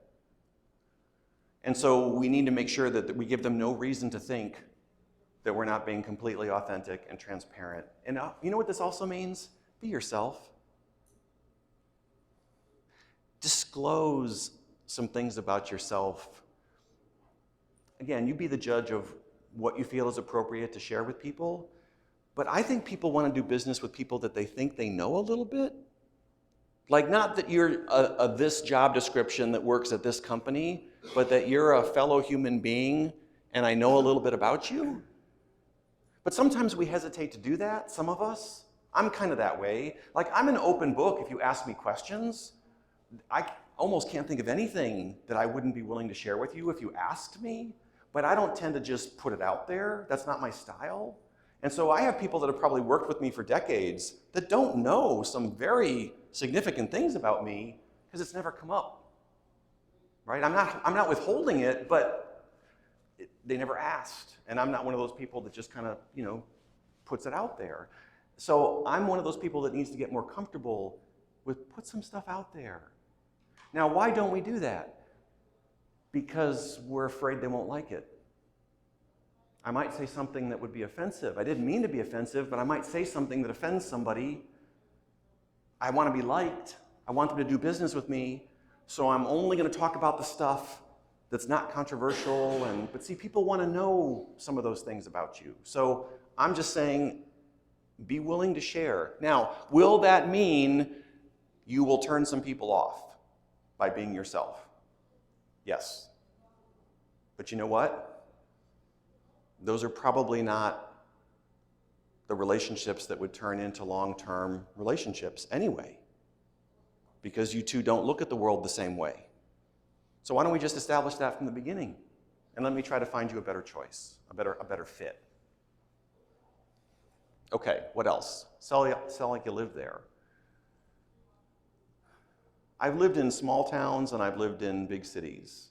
And so we need to make sure that we give them no reason to think that we're not being completely authentic and transparent. And you know what this also means? Be yourself. Disclose some things about yourself. Again, you be the judge of what you feel is appropriate to share with people. But I think people want to do business with people that they think they know a little bit. Like, not that you're this job description that works at this company, but that you're a fellow human being and I know a little bit about you. But sometimes we hesitate to do that, some of us. I'm kind of that way. Like, I'm an open book if you ask me questions. I almost can't think of anything that I wouldn't be willing to share with you if you asked me, but I don't tend to just put it out there. That's not my style. And so I have people that have probably worked with me for decades that don't know some very significant things about me because it's never come up, right? I'm not withholding it, but they never asked. And I'm not one of those people that just kind of, puts it out there. So I'm one of those people that needs to get more comfortable with put some stuff out there. Now, why don't we do that? Because we're afraid they won't like it. I might say something that would be offensive. I didn't mean to be offensive, but I might say something that offends somebody. I want to be liked. I want them to do business with me. So I'm only going to talk about the stuff that's not controversial, but see, people want to know some of those things about you. So I'm just saying, be willing to share. Now, will that mean you will turn some people off by being yourself? Yes. But you know what? Those are probably not the relationships that would turn into long-term relationships anyway, because you two don't look at the world the same way. So why don't we just establish that from the beginning? And let me try to find you a better choice, a better fit. Okay, what else? Sell like you live there. I've lived in small towns and I've lived in big cities.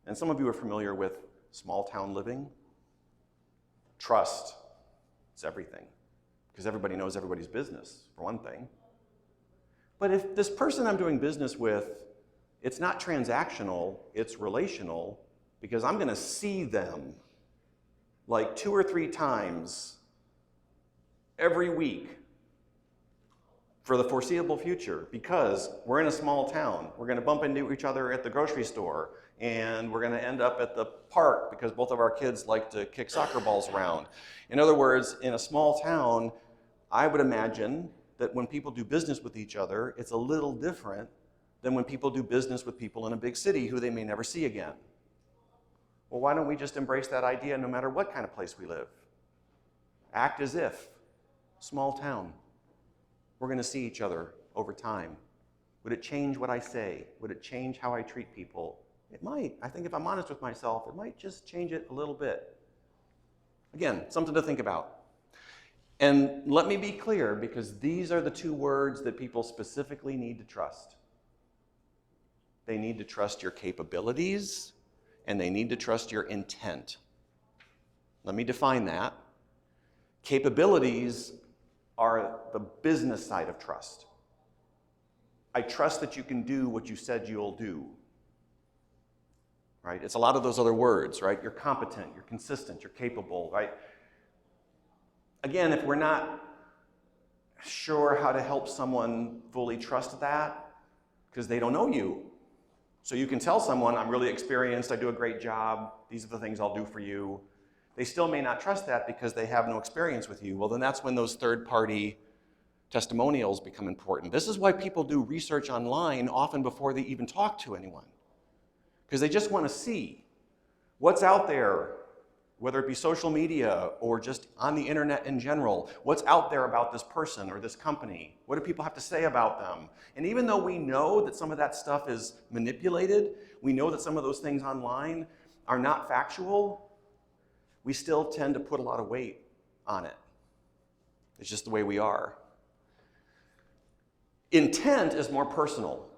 And some of you are familiar with small town living. Trust, it's everything. Because everybody knows everybody's business, for one thing. But if this person I'm doing business with, it's not transactional, it's relational, because I'm going to see them like 2 or 3 times every week for the foreseeable future, because we're in a small town. We're going to bump into each other at the grocery store, and we're going to end up at the park because both of our kids like to kick soccer balls around. In other words, in a small town, I would imagine that when people do business with each other, it's a little different than when people do business with people in a big city who they may never see again. Well, why don't we just embrace that idea no matter what kind of place we live? Act as if. Small town. We're going to see each other over time. Would it change what I say? Would it change how I treat people? It might. I think if I'm honest with myself, it might just change it a little bit. Again, something to think about. And let me be clear, because these are the 2 words that people specifically need to trust. They need to trust your capabilities, and they need to trust your intent. Let me define that. Capabilities are the business side of trust. I trust that you can do what you said you'll do. Right? It's a lot of those other words, right? You're competent, you're consistent, you're capable, right? Again, if we're not sure how to help someone fully trust that, because they don't know you. So you can tell someone, I'm really experienced, I do a great job, these are the things I'll do for you. They still may not trust that because they have no experience with you. Well, then that's when those third-party testimonials become important. This is why people do research online often before they even talk to anyone, because they just want to see what's out there, whether it be social media or just on the internet in general. What's out there about this person or this company? What do people have to say about them? And even though we know that some of that stuff is manipulated, we know that some of those things online are not factual, we still tend to put a lot of weight on it. It's just the way we are. Intent is more personal.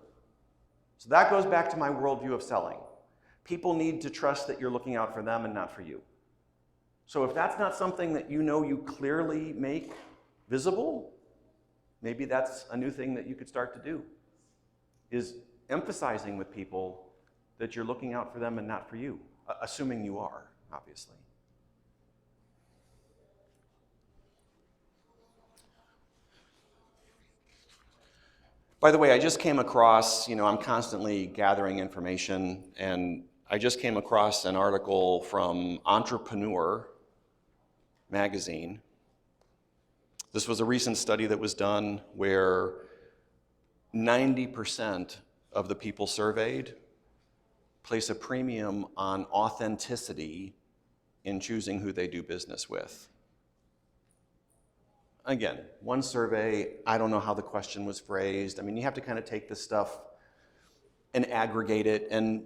So that goes back to my worldview of selling. People need to trust that you're looking out for them and not for you. So if that's not something that you know you clearly make visible, maybe that's a new thing that you could start to do, is emphasizing with people that you're looking out for them and not for you, assuming you are, obviously. By the way, I just came across, I'm constantly gathering information, and I just came across an article from Entrepreneur magazine. This was a recent study that was done where 90% of the people surveyed place a premium on authenticity in choosing who they do business with. Again, one survey, I don't know how the question was phrased. I mean, you have to kind of take this stuff and aggregate it, and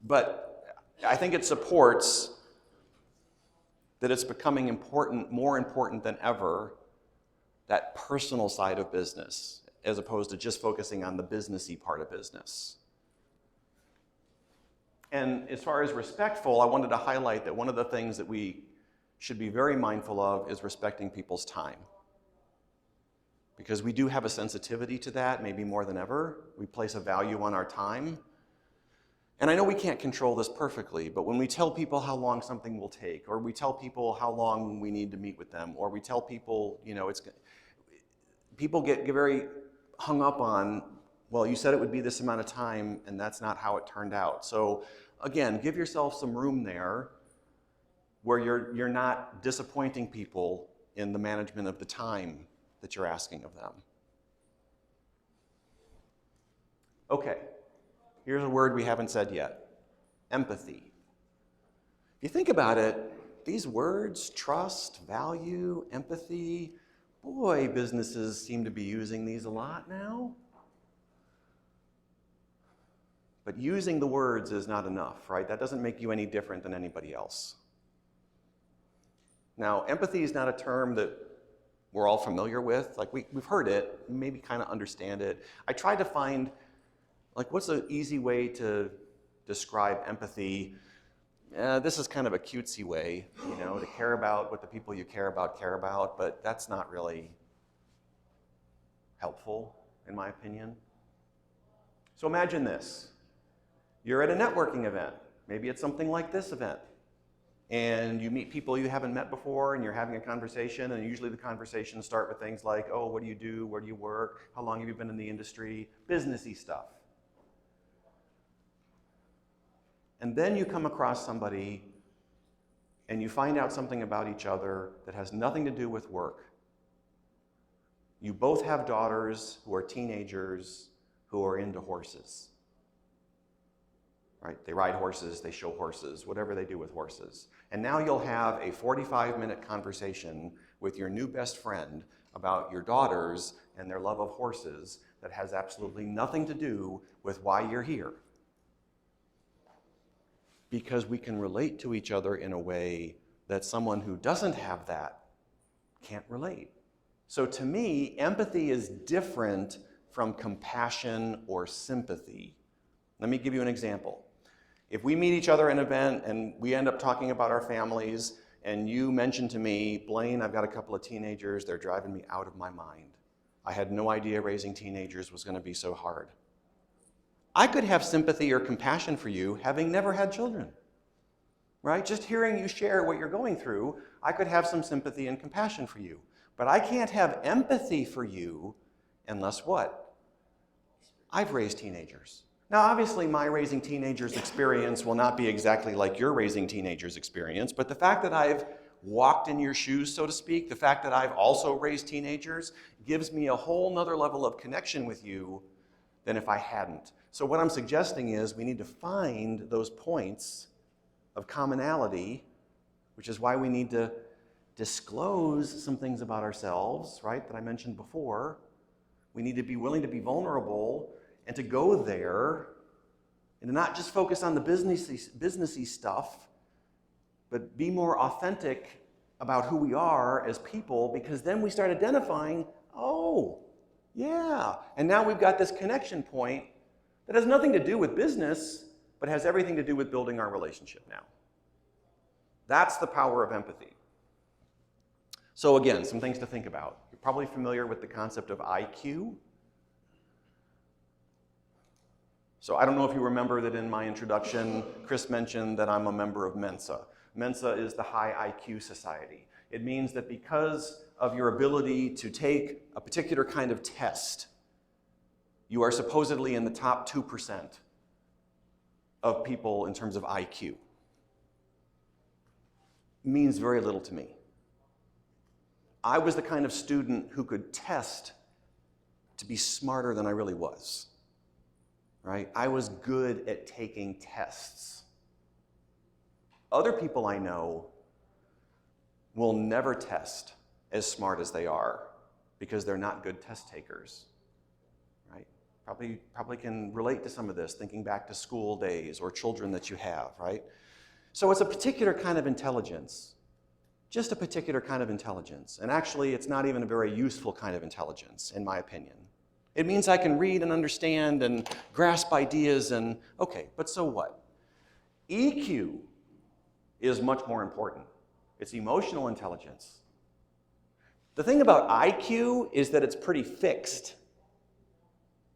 but I think it supports that it's becoming important, more important than ever, that personal side of business, as opposed to just focusing on the businessy part of business. And as far as respectful, I wanted to highlight that one of the things that we should be very mindful of is respecting people's time. Because we do have a sensitivity to that, maybe more than ever. We place a value on our time. And I know we can't control this perfectly, but when we tell people how long something will take, or we tell people how long we need to meet with them, or we tell people, people get very hung up on well, you said it would be this amount of time, and that's not how it turned out. So again, give yourself some room there where you're not disappointing people in the management of the time that you're asking of them. Okay, here's a word we haven't said yet: empathy. If you think about it, these words, trust, value, empathy, boy, businesses seem to be using these a lot now. But using the words is not enough, right? That doesn't make you any different than anybody else. Now, empathy is not a term that we're all familiar with. Like, we've heard it, maybe kind of understand it. I tried to find, like, what's an easy way to describe empathy? This is kind of a cutesy way, you know, to care about what the people you care about, but that's not really helpful, in my opinion. So imagine this. You're at a networking event. Maybe it's something like this event. And you meet people you haven't met before, and you're having a conversation, and usually the conversations start with things like, oh, what do you do? Where do you work? How long have you been in the industry? Businessy stuff. And then you come across somebody and you find out something about each other that has nothing to do with work. You both have daughters who are teenagers who are into horses. Right? They ride horses, they show horses, whatever they do with horses. And now you'll have a 45-minute conversation with your new best friend about your daughters and their love of horses that has absolutely nothing to do with why you're here. Because we can relate to each other in a way that someone who doesn't have that can't relate. So to me, empathy is different from compassion or sympathy. Let me give you an example. If we meet each other at an event and we end up talking about our families, and you mention to me, Blaine, I've got a couple of teenagers, they're driving me out of my mind. I had no idea raising teenagers was going to be so hard. I could have sympathy or compassion for you having never had children, right? Just hearing you share what you're going through, I could have some sympathy and compassion for you. But I can't have empathy for you unless what? I've raised teenagers. Now, obviously, my raising teenagers experience will not be exactly like your raising teenagers experience, but the fact that I've walked in your shoes, so to speak, the fact that I've also raised teenagers gives me a whole nother level of connection with you than if I hadn't. So what I'm suggesting is we need to find those points of commonality, which is why we need to disclose some things about ourselves, right, that I mentioned before. We need to be willing to be vulnerable and to go there and to not just focus on the businessy stuff, but be more authentic about who we are as people, because then we start identifying, oh, yeah, and now we've got this connection point that has nothing to do with business, but has everything to do with building our relationship now. That's the power of empathy. So again, some things to think about. You're probably familiar with the concept of IQ. So I don't know if you remember that in my introduction, Chris mentioned that I'm a member of Mensa. Mensa is the High IQ Society. It means that because of your ability to take a particular kind of test, you are supposedly in the top 2% of people in terms of IQ. It means very little to me. I was the kind of student who could test to be smarter than I really was. Right? I was good at taking tests. Other people I know will never test as smart as they are because they're not good test takers. Right? Probably can relate to some of this, thinking back to school days or children that you have, right? So it's a particular kind of intelligence, just a particular kind of intelligence. And actually, it's not even a very useful kind of intelligence, in my opinion. It means I can read and understand and grasp ideas and, okay, but so what? EQ is much more important. It's emotional intelligence. The thing about IQ is that it's pretty fixed,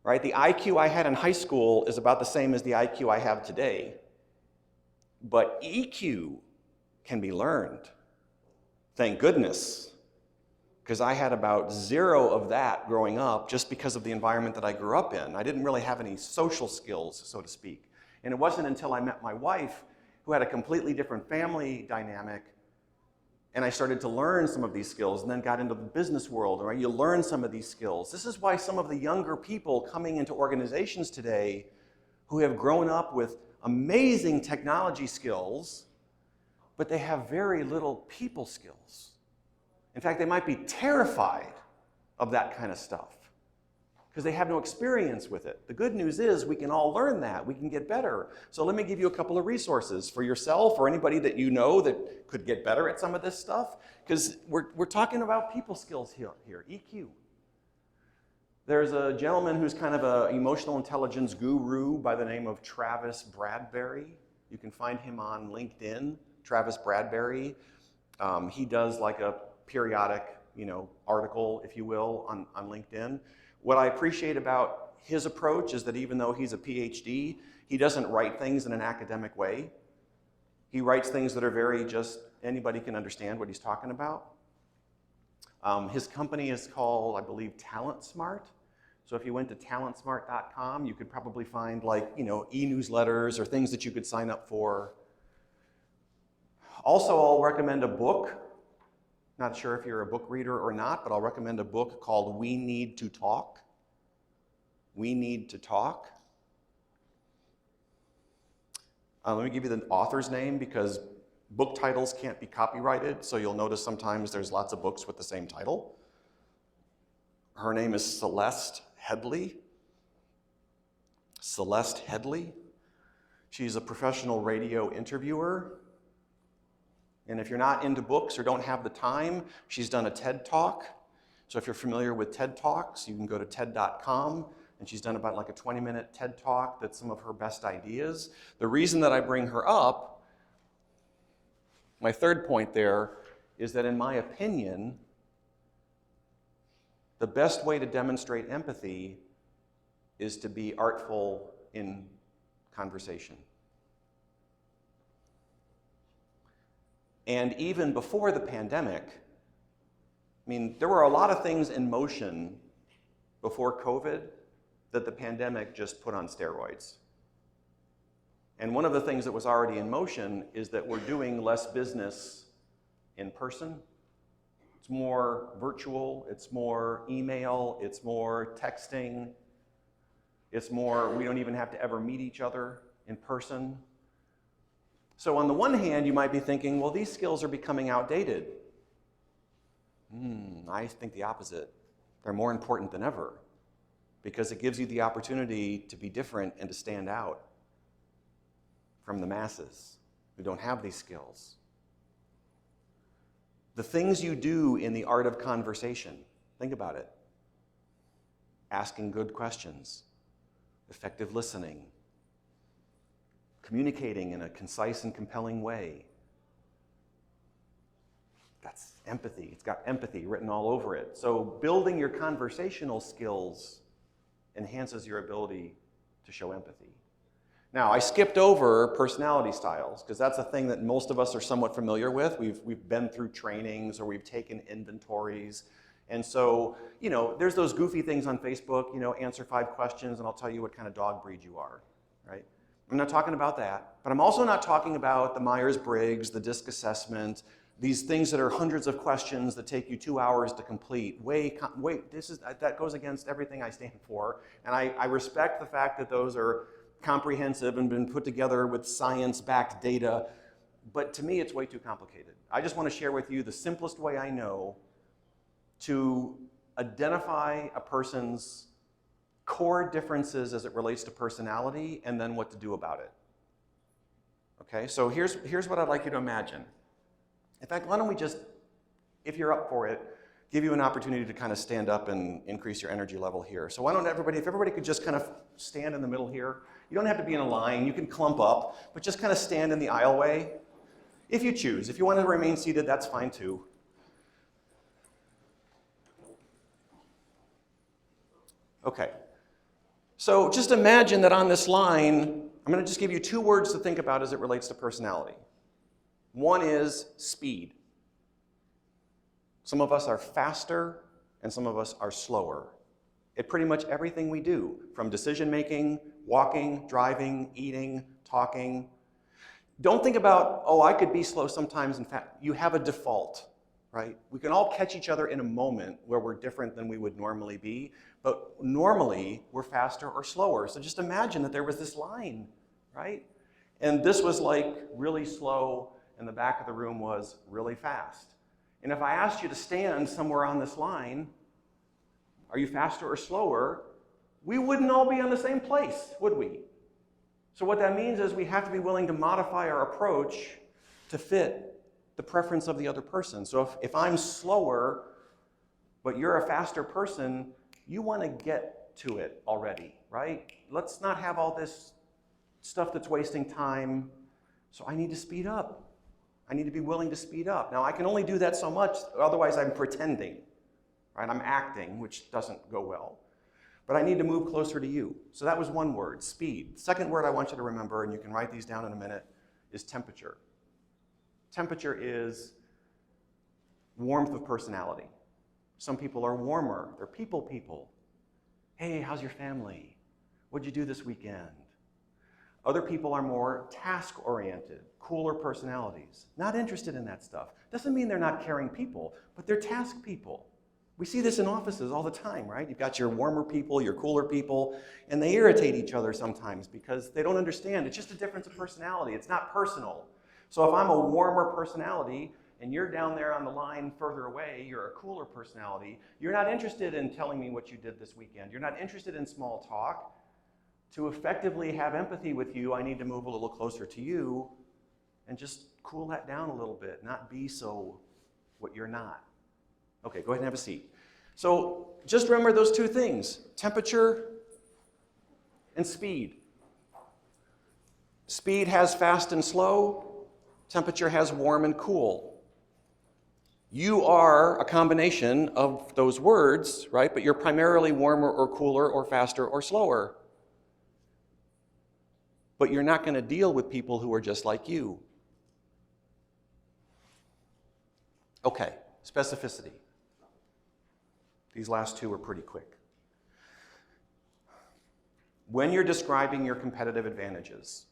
right? The IQ I had in high school is about the same as the IQ I have today. But EQ can be learned. Thank goodness, because I had about 0 of that growing up just because of the environment that I grew up in. I didn't really have any social skills, so to speak. And it wasn't until I met my wife, who had a completely different family dynamic, and I started to learn some of these skills and then got into the business world, right? You learn some of these skills. This is why some of the younger people coming into organizations today who have grown up with amazing technology skills, but they have very little people skills. In fact, they might be terrified of that kind of stuff because they have no experience with it. The good news is we can all learn that. We can get better. So let me give you a couple of resources for yourself or anybody that you know that could get better at some of this stuff, because we're talking about people skills here, EQ. There's a gentleman who's kind of an emotional intelligence guru by the name of Travis Bradberry. You can find him on LinkedIn, Travis Bradberry. He does like a periodic, article, if you will, on LinkedIn. What I appreciate about his approach is that even though he's a PhD, he doesn't write things in an academic way. He writes things that are very just, anybody can understand what he's talking about. His company is called, I believe, Talent Smart. So if you went to talentsmart.com, you could probably find e-newsletters or things that you could sign up for. Also, I'll recommend a book. Not sure if you're a book reader or not, but I'll recommend a book called We Need to Talk. We Need to Talk. Let me give you the author's name because book titles can't be copyrighted, so you'll notice sometimes there's lots of books with the same title. Her name is Celeste Headley. Celeste Headley. She's a professional radio interviewer. And if you're not into books or don't have the time, she's done a TED Talk. So if you're familiar with TED Talks, you can go to TED.com, and she's done about like a 20-minute TED Talk that's some of her best ideas. The reason that I bring her up, my third point there, is that in my opinion, the best way to demonstrate empathy is to be artful in conversation. And even before the pandemic, there were a lot of things in motion before COVID that the pandemic just put on steroids. And one of the things that was already in motion is that we're doing less business in person. It's more virtual, it's more email, it's more texting, it's more, we don't even have to ever meet each other in person. So on the one hand, you might be thinking, well, these skills are becoming outdated. I think the opposite. They're more important than ever because it gives you the opportunity to be different and to stand out from the masses who don't have these skills. The things you do in the art of conversation, think about it. Asking good questions, effective listening, communicating in a concise and compelling way. That's empathy. It's got empathy written all over it. So building your conversational skills enhances your ability to show empathy. Now, I skipped over personality styles because that's a thing that most of us are somewhat familiar with. We've been through trainings or we've taken inventories. And so, there's those goofy things on Facebook, answer 5 questions and I'll tell you what kind of dog breed you are, right? I'm not talking about that, but I'm also not talking about the Myers-Briggs, the DISC assessment, these things that are hundreds of questions that take you 2 hours to complete. That goes against everything I stand for, and I respect the fact that those are comprehensive and been put together with science-backed data, but to me it's way too complicated. I just want to share with you the simplest way I know to identify a person's core differences as it relates to personality, and then what to do about it. Okay, so here's what I'd like you to imagine. In fact, why don't we just, if you're up for it, give you an opportunity to kind of stand up and increase your energy level here. So why don't if everybody could just kind of stand in the middle here. You don't have to be in a line, you can clump up, but just kind of stand in the aisleway, if you choose. If you want to remain seated, that's fine too. Okay. So just imagine that on this line, I'm going to just give you 2 words to think about as it relates to personality. One is speed. Some of us are faster and some of us are slower at pretty much everything we do, from decision making, walking, driving, eating, talking. Don't think about, oh, I could be slow sometimes. In fact, you have a default, right? We can all catch each other in a moment where we're different than we would normally be, but normally we're faster or slower. So just imagine that there was this line, right? And this was like really slow, and the back of the room was really fast. And if I asked you to stand somewhere on this line, are you faster or slower? We wouldn't all be on the same place, would we? So what that means is we have to be willing to modify our approach to fit the preference of the other person. So if I'm slower, but you're a faster person, you want to get to it already, right? Let's not have all this stuff that's wasting time. So I need to speed up. I need to be willing to speed up. Now, I can only do that so much, otherwise I'm pretending, right? I'm acting, which doesn't go well. But I need to move closer to you. So that was one word, speed. The second word I want you to remember, and you can write these down in a minute, is temperature. Temperature is warmth of personality. Some people are warmer. They're people. Hey, how's your family? What'd you do this weekend? Other people are more task-oriented, cooler personalities. Not interested in that stuff. Doesn't mean they're not caring people, but they're task people. We see this in offices all the time, right? You've got your warmer people, your cooler people, and they irritate each other sometimes because they don't understand. It's just a difference of personality. It's not personal. So if I'm a warmer personality and you're down there on the line further away, you're a cooler personality, you're not interested in telling me what you did this weekend. You're not interested in small talk. To effectively have empathy with you, I need to move a little closer to you and just cool that down a little bit, not be so what you're not. Okay, go ahead and have a seat. So just remember those two things, temperature and speed. Speed has fast and slow. Temperature has warm and cool. You are a combination of those words, right? But you're primarily warmer or cooler or faster or slower. But you're not going to deal with people who are just like you. Okay, specificity. These last two are pretty quick. When you're describing your competitive advantages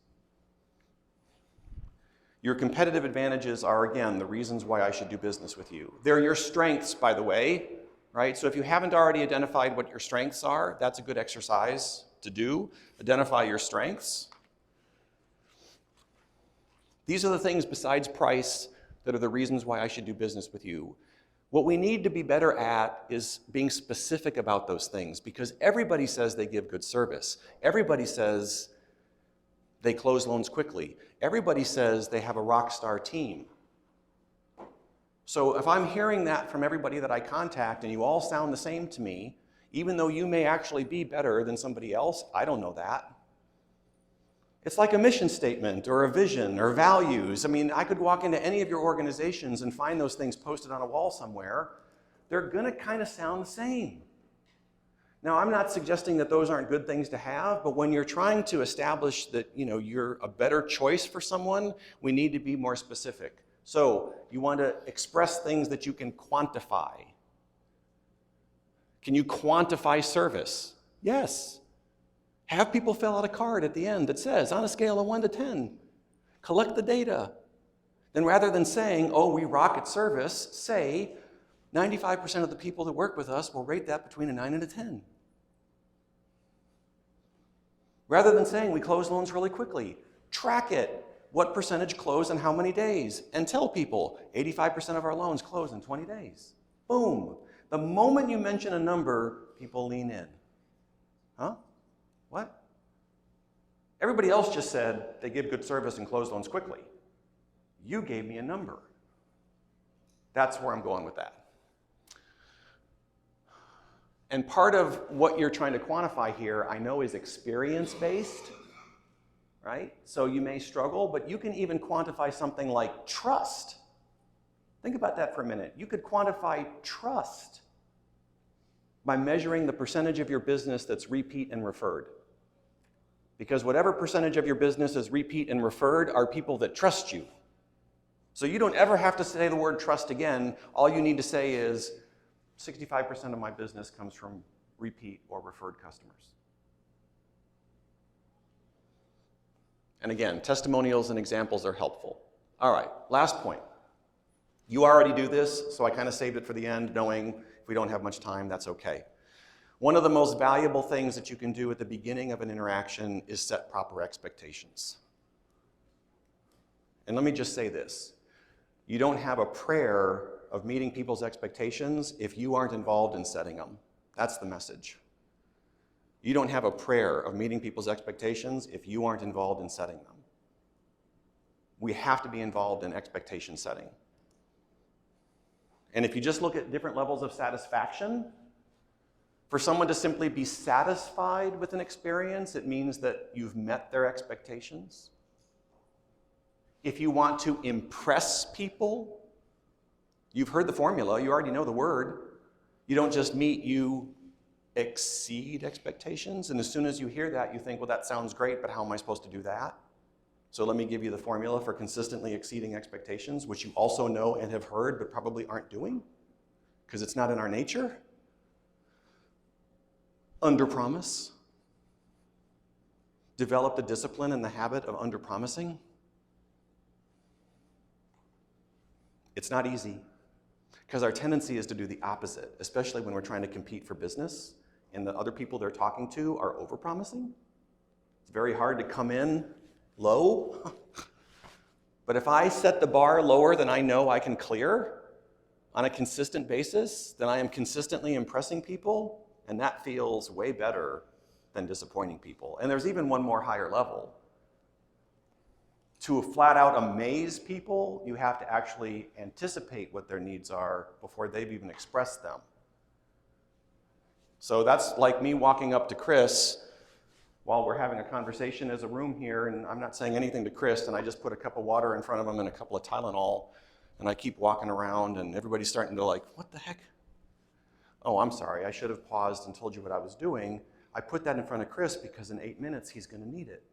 are, again, the reasons why I should do business with you. They're your strengths, by the way, right? So if you haven't already identified what your strengths are, that's a good exercise to do. Identify your strengths. These are the things besides price that are the reasons why I should do business with you. What we need to be better at is being specific about those things, because everybody says they give good service. Everybody says they close loans quickly. Everybody says they have a rock star team. So if I'm hearing that from everybody that I contact and you all sound the same to me, even though you may actually be better than somebody else, I don't know that. It's like a mission statement or a vision or values. I mean, I could walk into any of your organizations and find those things posted on a wall somewhere. They're going to kind of sound the same. Now, I'm not suggesting that those aren't good things to have, but when you're trying to establish that, you're a better choice for someone, we need to be more specific. So, you want to express things that you can quantify. Can you quantify service? Yes. Have people fill out a card at the end that says, on a scale of 1 to 10, collect the data. Then rather than saying, oh, we rock at service, say, 95% of the people that work with us will rate that between a 9 and a 10. Rather than saying we close loans really quickly, track it. What percentage close in how many days? And tell people, 85% of our loans close in 20 days. Boom. The moment you mention a number, people lean in. Huh? What? Everybody else just said they give good service and close loans quickly. You gave me a number. That's where I'm going with that. And part of what you're trying to quantify here, I know, is experience-based, right? So you may struggle, but you can even quantify something like trust. Think about that for a minute. You could quantify trust by measuring the percentage of your business that's repeat and referred. Because whatever percentage of your business is repeat and referred are people that trust you. So you don't ever have to say the word trust again. All you need to say is 65% of my business comes from repeat or referred customers. And again, testimonials and examples are helpful. All right, last point. You already do this, so I kind of saved it for the end, knowing if we don't have much time, that's okay. One of the most valuable things that you can do at the beginning of an interaction is set proper expectations. And let me just say this. You don't have a prayer of meeting people's expectations if you aren't involved in setting them. That's the message. You don't have a prayer of meeting people's expectations if you aren't involved in setting them. We have to be involved in expectation setting. And if you just look at different levels of satisfaction, for someone to simply be satisfied with an experience, it means that you've met their expectations. If you want to impress people, you've heard the formula, you already know the word. You don't just meet, you exceed expectations. And as soon as you hear that, you think, well, that sounds great, but how am I supposed to do that? So let me give you the formula for consistently exceeding expectations, which you also know and have heard, but probably aren't doing, because it's not in our nature. Underpromise. Develop the discipline and the habit of underpromising. It's not easy, because our tendency is to do the opposite, especially when we're trying to compete for business and the other people they're talking to are overpromising. It's very hard to come in low. But if I set the bar lower than I know I can clear on a consistent basis, then I am consistently impressing people, and that feels way better than disappointing people. And there's even one more higher level. To flat out amaze people, you have to actually anticipate what their needs are before they've even expressed them. So that's like me walking up to Chris while we're having a conversation as a room here, and I'm not saying anything to Chris, and I just put a cup of water in front of him and a couple of Tylenol, and I keep walking around, and everybody's starting to like, what the heck? Oh, I'm sorry, I should have paused and told you what I was doing. I put that in front of Chris because in 8 minutes he's going to need it.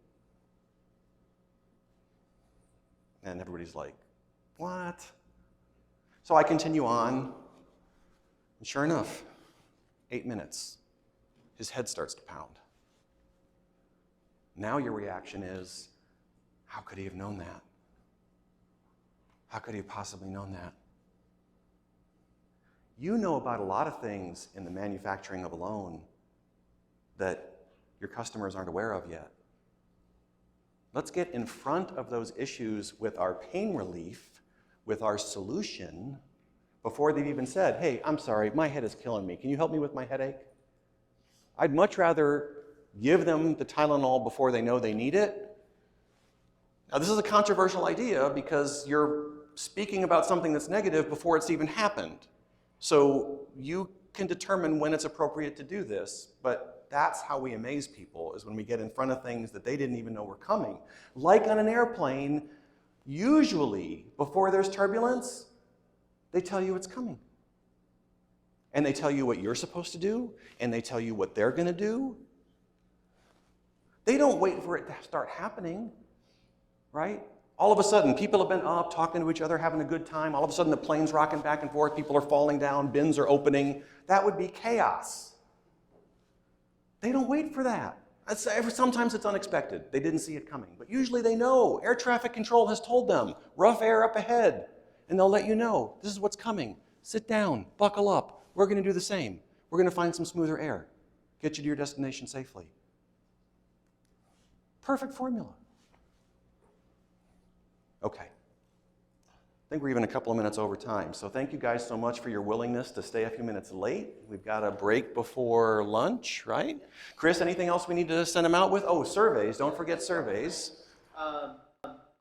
And everybody's like, what? So I continue on, and sure enough, 8 minutes, his head starts to pound. Now your reaction is, how could he have known that? How could he have possibly known that? You know about a lot of things in the manufacturing of a loan that your customers aren't aware of yet. Let's get in front of those issues with our pain relief, with our solution, before they've even said, hey, I'm sorry, my head is killing me. Can you help me with my headache? I'd much rather give them the Tylenol before they know they need it. Now, this is a controversial idea because you're speaking about something that's negative before it's even happened. So you can determine when it's appropriate to do this, but that's how we amaze people, is when we get in front of things that they didn't even know were coming. Like on an airplane, usually before there's turbulence, they tell you it's coming. And they tell you what you're supposed to do, and they tell you what they're going to do. They don't wait for it to start happening, right? All of a sudden, people have been up, talking to each other, having a good time. All of a sudden, the plane's rocking back and forth. People are falling down. Bins are opening. That would be chaos. They don't wait for that. Sometimes it's unexpected. They didn't see it coming. But usually they know. Air traffic control has told them, rough air up ahead. And they'll let you know, this is what's coming. Sit down, buckle up. We're going to do the same. We're going to find some smoother air. Get you to your destination safely. Perfect formula. Okay. I think we're even a couple of minutes over time. So thank you guys so much for your willingness to stay a few minutes late. We've got a break before lunch, right? Chris, anything else we need to send them out with? Oh, surveys. Don't forget surveys.